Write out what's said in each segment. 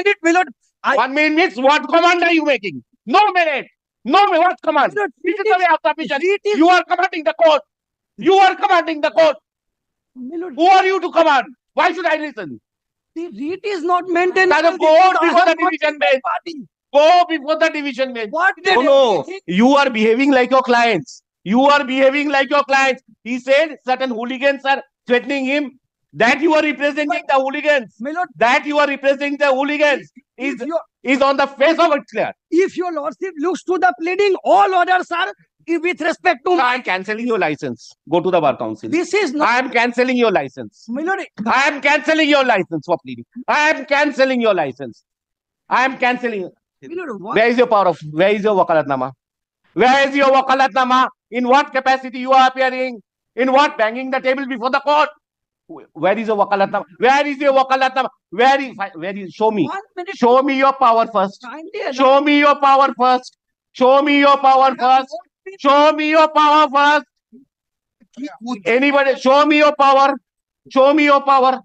minute, my lord. 1 minute means what command are you making? No minute. No, what command? My lord, This is the way of submission. it is- You are commanding the court. You are commanding the court. My lord, Who are you to command? Why should I listen? the writ is not maintained. Now by go the- before I the have not division been bench. party. Go before the division bench. What Oh no, you are behaving like your clients. You are behaving like your clients. He said certain hooligans are threatening him. That you are representing the hooligans. My lord, That you are representing the hooligans is on the face of it clear. if your lordship looks to the pleading, all orders are with respect to. I am cancelling your license. Go to the bar council. This is not. I am cancelling your license. My lord, I am cancelling your license for pleading. I am cancelling your license. I am cancelling. my lord, what? Where is your power of? Where is your wakalatnama? Where is your wakalatnama? In what capacity you are appearing? In what banging the table before the court? Where is your wakalatnama? Where is your wakalatnama? Where is? Show me. 1 minute. Show me your power first. Kindly allow- Show me your power first. Show me your power first. Show me your power first. Anybody? Show me your power. Show me your power.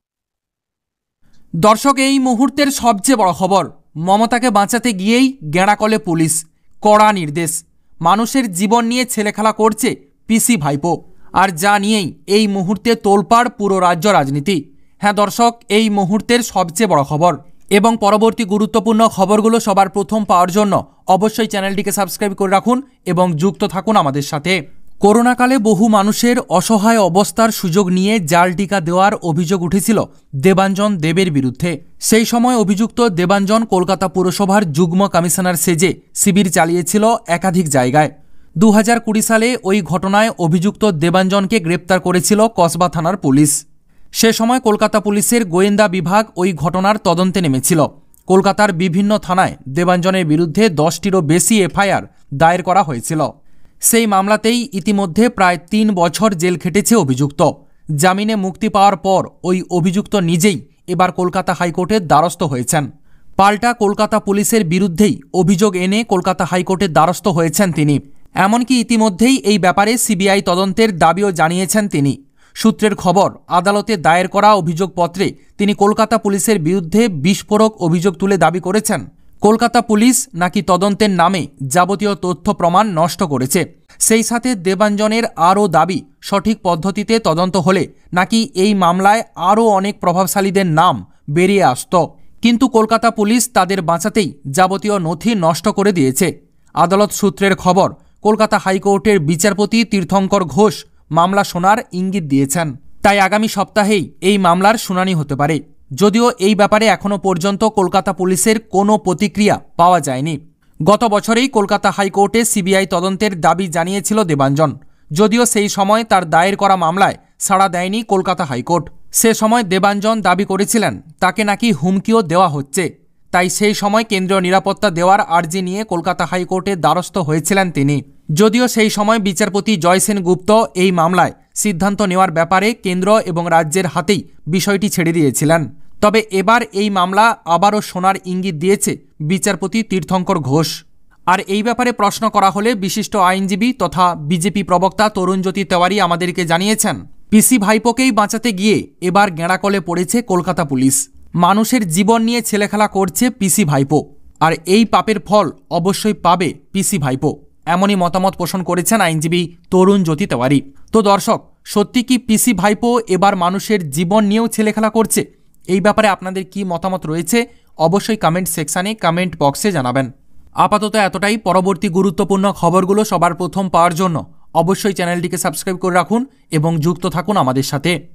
দর্শক, এই মুহূর্তের সবচেয়ে বড় খবর, মমতাকে বাঁচাতে গিয়েই গেঁড়াকলে police, কড়া নির্দেশ। মানুষের জীবন নিয়ে ছেলেখেলা করছে পিসি ভাইপো, আর যা নিয়েই এই মুহূর্তে তোলপাড় পুরো রাজ্য রাজনীতি। হ্যাঁ দর্শক, এই মুহূর্তের সবচেয়ে বড় খবর এবং পরবর্তী গুরুত্বপূর্ণ খবরগুলো সবার প্রথম পাওয়ার জন্য অবশ্যই চ্যানেলটিকে সাবস্ক্রাইব করে রাখুন এবং যুক্ত থাকুন আমাদের সাথে। করোনাকালে বহু মানুষের অসহায় অবস্থার সুযোগ নিয়ে জাল টিকা দেওয়ার অভিযোগ উঠেছিল দেবাঞ্জন দেবের বিরুদ্ধে। সেই সময় অভিযুক্ত দেবাঞ্জন কলকাতা পুরসভার যুগ্ম কমিশনার সেজে শিবির চালিয়েছিল একাধিক জায়গায়। 2020 সালে ওই ঘটনায় অভিযুক্ত দেবাঞ্জনকে গ্রেপ্তার করেছিল কসবা থানার পুলিশ। সে সময় কলকাতা পুলিশের গোয়েন্দা বিভাগ ওই ঘটনার তদন্তে নেমেছিল। কলকাতার বিভিন্ন থানায় দেবাঞ্জনের বিরুদ্ধে 10টিরও বেশি এফআইআর দায়ের করা হয়েছিল। সেই মামলাতেই ইতিমধ্যে প্রায় 3 বছর জেল খেটেছে অভিযুক্ত। জামিনে মুক্তি পাওয়ার পর ওই অভিযুক্ত নিজেই এবার কলকাতা হাইকোর্টের দ্বারস্থ হয়েছেন। পাল্টা কলকাতা পুলিশের বিরুদ্ধেই অভিযোগ এনে কলকাতা হাইকোর্টের দ্বারস্থ হয়েছেন তিনি। এমনকি ইতিমধ্যেই এই ব্যাপারে সিবিআই তদন্তের দাবিও জানিয়েছেন তিনি। সূত্রের খবর, আদালতে দায়ের করা অভিযোগপত্রে তিনি কলকাতা পুলিশের বিরুদ্ধে বিস্ফোরক অভিযোগ তুলে দাবি করেছেন কলকাতা পুলিশ নাকি তদন্তের নামে যাবতীয় তথ্য প্রমাণ নষ্ট করেছে। সেই সাথে দেবাঞ্জনের আরও দাবি, সঠিক পদ্ধতিতে তদন্ত হলে নাকি এই মামলায় আরও অনেক প্রভাবশালীদের নাম বেরিয়ে আসত। কিন্তু কলকাতা পুলিশ তাদের বাঁচাতেই যাবতীয় নথি নষ্ট করে দিয়েছে। আদালত সূত্রের খবর, কলকাতা হাইকোর্টের বিচারপতি তীর্থঙ্কর ঘোষ মামলা শোনার ইঙ্গিত দিয়েছেন। তাই আগামী সপ্তাহেই এই মামলার শুনানি হতে পারে। যদিও এই ব্যাপারে এখনও পর্যন্ত কলকাতা পুলিশের কোনো প্রতিক্রিয়া পাওয়া যায়নি। গত বছরেই কলকাতা হাইকোর্টে সিবিআই তদন্তের দাবি জানিয়েছিল দেবাঞ্জন। যদিও সেই সময় তার দায়ের করা মামলায় সাড়া দেয়নি কলকাতা হাইকোর্ট। সে সময় দেবাঞ্জন দাবি করেছিলেন তাকে নাকি হুমকিও দেওয়া হচ্ছে। তাই সেই সময় কেন্দ্রীয় নিরাপত্তা দেওয়ার আর্জি নিয়ে কলকাতা হাইকোর্টের দ্বারস্থ হয়েছিলেন তিনি। যদিও সেই সময় বিচারপতি জয় সেনগুপ্ত এই মামলায় সিদ্ধান্ত নেওয়ার ব্যাপারে কেন্দ্র এবং রাজ্যের হাতেই বিষয়টি ছেড়ে দিয়েছিলেন। তবে এবার এই মামলা আবারও শোনার ইঙ্গিত দিয়েছে বিচারপতি তীর্থঙ্কর ঘোষ। আর এই ব্যাপারে প্রশ্ন করা হলে বিশিষ্ট আইনজীবী তথা বিজেপি প্রবক্তা তরুণজ্যোতি তেওয়ারি আমাদেরকে জানিয়েছেন, পিসি ভাইপোকেই বাঁচাতে গিয়ে এবার গেঁড়াকলে পড়েছে কলকাতা পুলিশ। মানুষের জীবন নিয়ে ছেলেখেলা করছে পিসি ভাইপো, আর এই পাপের ফল অবশ্যই পাবে পিসি ভাইপো। এমনই মতামত পোষণ করেছেন আইনজীবী তরুণজ্যোতি তেওয়ারি। তো দর্শক, সত্যি কি পিসি ভাইপো এবার মানুষের জীবন নিয়েও ছেলেখেলা করছে? এই ব্যাপারে আপনাদের কি মতামত রয়েছে অবশ্যই কমেন্ট সেকশানে, কমেন্ট বক্সে জানাবেন। আপাতত এতটাই। পরবর্তী গুরুত্বপূর্ণ খবরগুলো সবার প্রথম পাওয়ার জন্য অবশ্যই চ্যানেলটিকে সাবস্ক্রাইব করে রাখুন এবং যুক্ত থাকুন আমাদের সাথে।